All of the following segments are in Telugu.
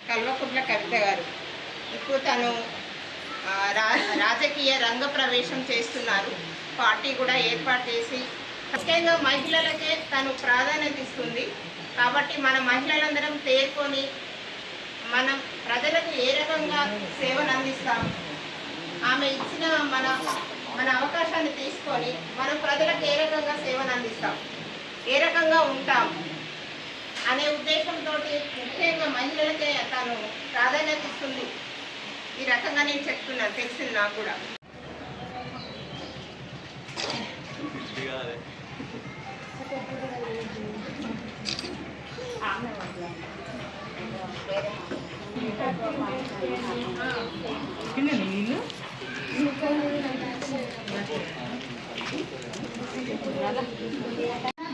కల్వకుంట్ల కవిత గారు ఇప్పుడు తను రాజకీయ రంగ ప్రవేశం చేస్తున్నారు. పార్టీ కూడా ఏర్పాటు చేసి ముఖ్యంగా మహిళలకే తను ప్రాధాన్యత ఇస్తుంది. కాబట్టి మన మహిళలందరం తేరుకొని మనం ప్రజలకు ఏ రకంగా సేవలు అందిస్తాం, ఆమె ఇచ్చిన మన అవకాశాన్ని తీసుకొని మనం ప్రజలకు ఏ రకంగా సేవలు అందిస్తాం, ఏ రకంగా ఉంటాం అనే ఉద్దేశంతో ముఖ్యంగా మహిళలకే తను ప్రాధాన్యత ఇస్తుంది. ఈ రకంగా నేను చెప్తున్నాను, తెలిసింది నాకు కూడా.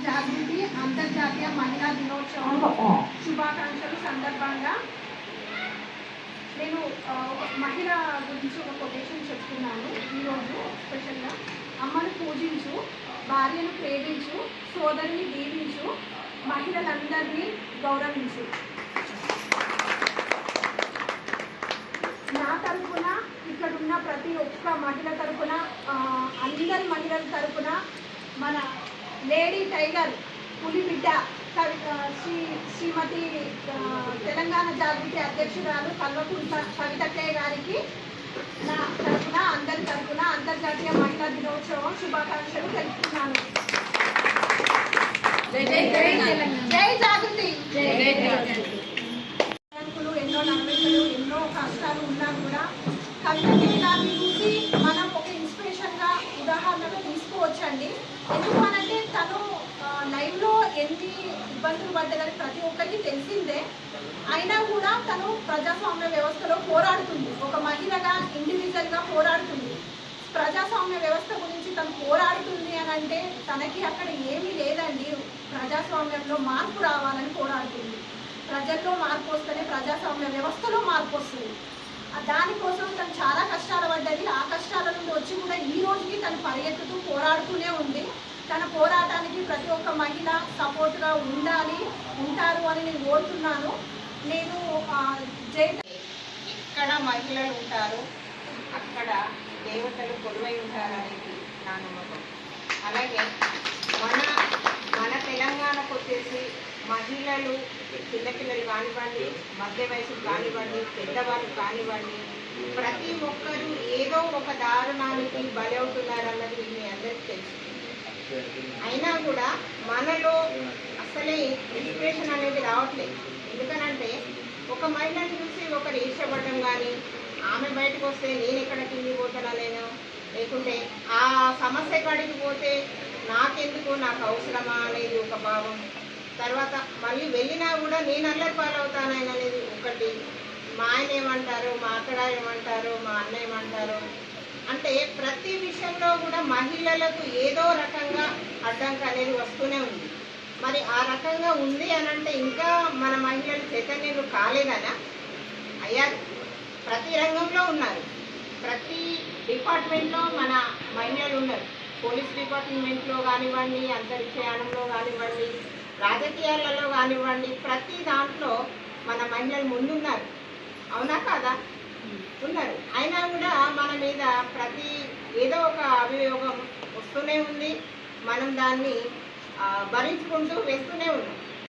జాగృతి అంతర్జాతీయ మహిళా దినోత్సవం శుభాకాంక్షలు సందర్భంగా నేను మహిళ గురించి ఒక కొటేషన్ చెప్తున్నాను. ఈరోజు స్పెషల్గా అమ్మను పూజించు, భార్యను ప్రేమించు, సోదరిని దీవించు, మహిళలందరినీ గౌరవించు. నా తరఫున ఇక్కడున్న ప్రతి ఒక్క మహిళ తరఫున, అందరి మహిళల తరఫున మన లేడీ టైగర్ పులిబిడ్డ శ్రీమతి తెలంగాణ జాగృతి అధ్యక్షురాలు కల్వకుంట్ల కవితక్కయ్య గారికి నా తరఫున, అందరి తరఫున అంతర్జాతీయ మహిళా దినోత్సవం శుభాకాంక్షలు తెలుపుతున్నాను. జై జాగృతి. ఎన్నో నమ్మకాలు, ఎన్నో కష్టాలు ఉన్నా కూడా కవితక్కయ్య గారిని చూసి మనం ఒక ఇన్స్పిరేషన్గా ఉదాహరణగా తీసుకోవచ్చండి. ఎందుకనంటే తను లైఫ్లో ఎన్ని ఇబ్బందులు పడ్డదని ప్రతి ఒక్కరికి తెలిసిందే. అయినా కూడా తను ప్రజాస్వామ్య వ్యవస్థలో పోరాడుతుంది. ఒక మహిళగా ఇండివిజువల్గా పోరాడుతుంది. ప్రజాస్వామ్య వ్యవస్థ గురించి తను పోరాడుతుంది అని అంటే తనకి అక్కడ ఏమీ లేదండి. ప్రజాస్వామ్యంలో మార్పు రావాలని పోరాడుతుంది. ప్రజల్లో మార్పు వస్తేనే ప్రజాస్వామ్య వ్యవస్థలో మార్పు వస్తుంది. దానికోసం తను చాలా కష్టాలు పడ్డది. ఆ కష్టాల నుండి వచ్చి కూడా ఈ రోజుకి తను పరిగెత్తుతూ పోరాడుతూనే ఉంది. తన పోరాటానికి ప్రతి ఒక్క మహిళ సపోర్ట్గా ఉంటారు అని నేను కోరుతున్నాను. నేను ఇక్కడ మహిళలు ఉంటారు, అక్కడ దేవతలు కొలువై ఉంటారు అనేది నా నమ్మకం. అలాగే మన తెలంగాణకు వచ్చేసి మహిళలు, చిన్నపిల్లలు కానివ్వండి, మధ్య వయసులు కానివ్వండి, పెద్దవాళ్ళు కానివ్వండి, ప్రతి ఒక్కరూ ఏదో ఒక దారుణానికి బలి అవుతున్నారన్నది మీ అందరికీ తెలుసు. అయినా కూడా మనలో అసలే ఇన్స్పిరేషన్ అనేది రావట్లేదు. ఎందుకనంటే ఒక మహిళను చూసి ఒకరు ఈర్షపడడం కానీ, ఆమె బయటకు వస్తే నేను ఎక్కడ కింది పోతానలేను, లేకుంటే ఆ సమస్య కాడికి పోతే నాకెందుకు, నాకు అవసరమా అనేది ఒక భావం. తర్వాత మళ్ళీ వెళ్ళినా కూడా నేను అల్లరి పాలవుతాననేది ఒకటి. మా ఆయన ఏమంటారు, మా అక్కడ ఏమంటారు, మా అన్న ఏమంటారు అంటే ప్రతి విషయంలో కూడా మహిళలకు ఏదో రకంగా అడ్డంకి అనేది వస్తూనే ఉంది. మరి ఆ రకంగా ఉంది అని అంటే ఇంకా మన మహిళలు చైతన్యం కాలేదనా? అయ్యారు. ప్రతి రంగంలో ఉన్నారు, ప్రతి డిపార్ట్మెంట్లో మన మహిళలు ఉన్నారు. పోలీస్ డిపార్ట్మెంట్లో కానివ్వండి, అంతరిక్షయానంలో కానివ్వండి, రాజకీయాలలో కానివ్వండి, ప్రతి దాంట్లో మన మహిళలు ముందున్నారు. అవునా కాదా? ఉన్నారు. అయినా కూడా మన మీద ప్రతి ఏదో ఒక అభియోగం వస్తూనే ఉంది. మనం దాన్ని భరించుకుంటూ వెళ్తూనే ఉన్నాం.